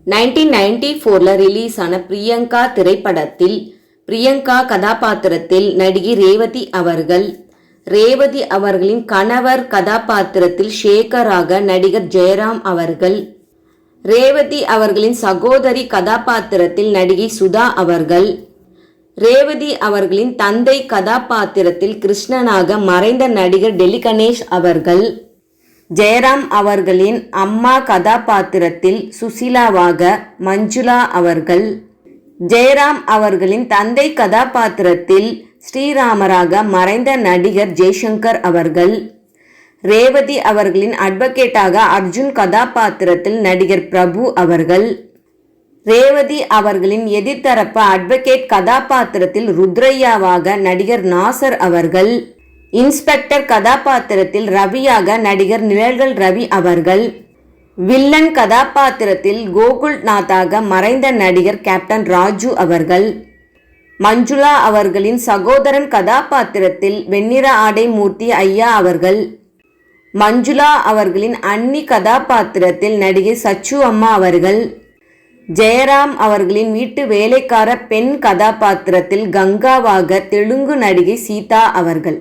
1994ல் release ஆன பிரியங்கா திரைப்படத்தில் பிரியங்கா கதாபாத்திரத்தில் நடிகை ரேவதி அவர்கள், ரேவதி அவர்களின் கணவர் கதாபாத்திரத்தில் சேகராக நடிகர் ஜெயராம் அவர்கள், ரேவதி அவர்களின் சகோதரி கதாபாத்திரத்தில் நடிகை சுதா அவர்கள், ரேவதி அவர்களின் தந்தை கதாபாத்திரத்தில் கிருஷ்ணனாக மறைந்த நடிகர் டெல்லி கணேஷ் அவர்கள், ஜெயராம் அவர்களின் அம்மா கதாபாத்திரத்தில் சுசீலாவாக மஞ்சுளா அவர்கள், ஜெயராம் அவர்களின் தந்தை கதாபாத்திரத்தில் ஸ்ரீராமராக மறைந்த நடிகர் ஜெய்சங்கர் அவர்கள், ரேவதி அவர்களின் அட்வொகேட்டாக அர்ஜுன் கதாபாத்திரத்தில் நடிகர் பிரபு அவர்கள், ரேவதி அவர்களின் எதிர்த்தரப்பு அட்வொகேட் கதாபாத்திரத்தில் ருத்ரையாவாக நடிகர் நாசர் அவர்கள், இன்ஸ்பெக்டர் கதாபாத்திரத்தில் ரவியாக நடிகர் நிழல்கள் ரவி அவர்கள், வில்லன் கதாபாத்திரத்தில் கோகுல்நாத்தாக மறைந்த நடிகர் கேப்டன் ராஜு அவர்கள், மஞ்சுளா அவர்களின் சகோதரன் கதாபாத்திரத்தில் வெண்ணிற ஆடை மூர்த்தி ஐயா அவர்கள், மஞ்சுளா அவர்களின் அண்ணி கதாபாத்திரத்தில் நடிகை சச்சு அம்மா அவர்கள், ஜெயராம் அவர்களின் வீட்டு வேலைக்கார பெண் கதாபாத்திரத்தில் கங்காவாக தெலுங்கு நடிகை சீதா அவர்கள்.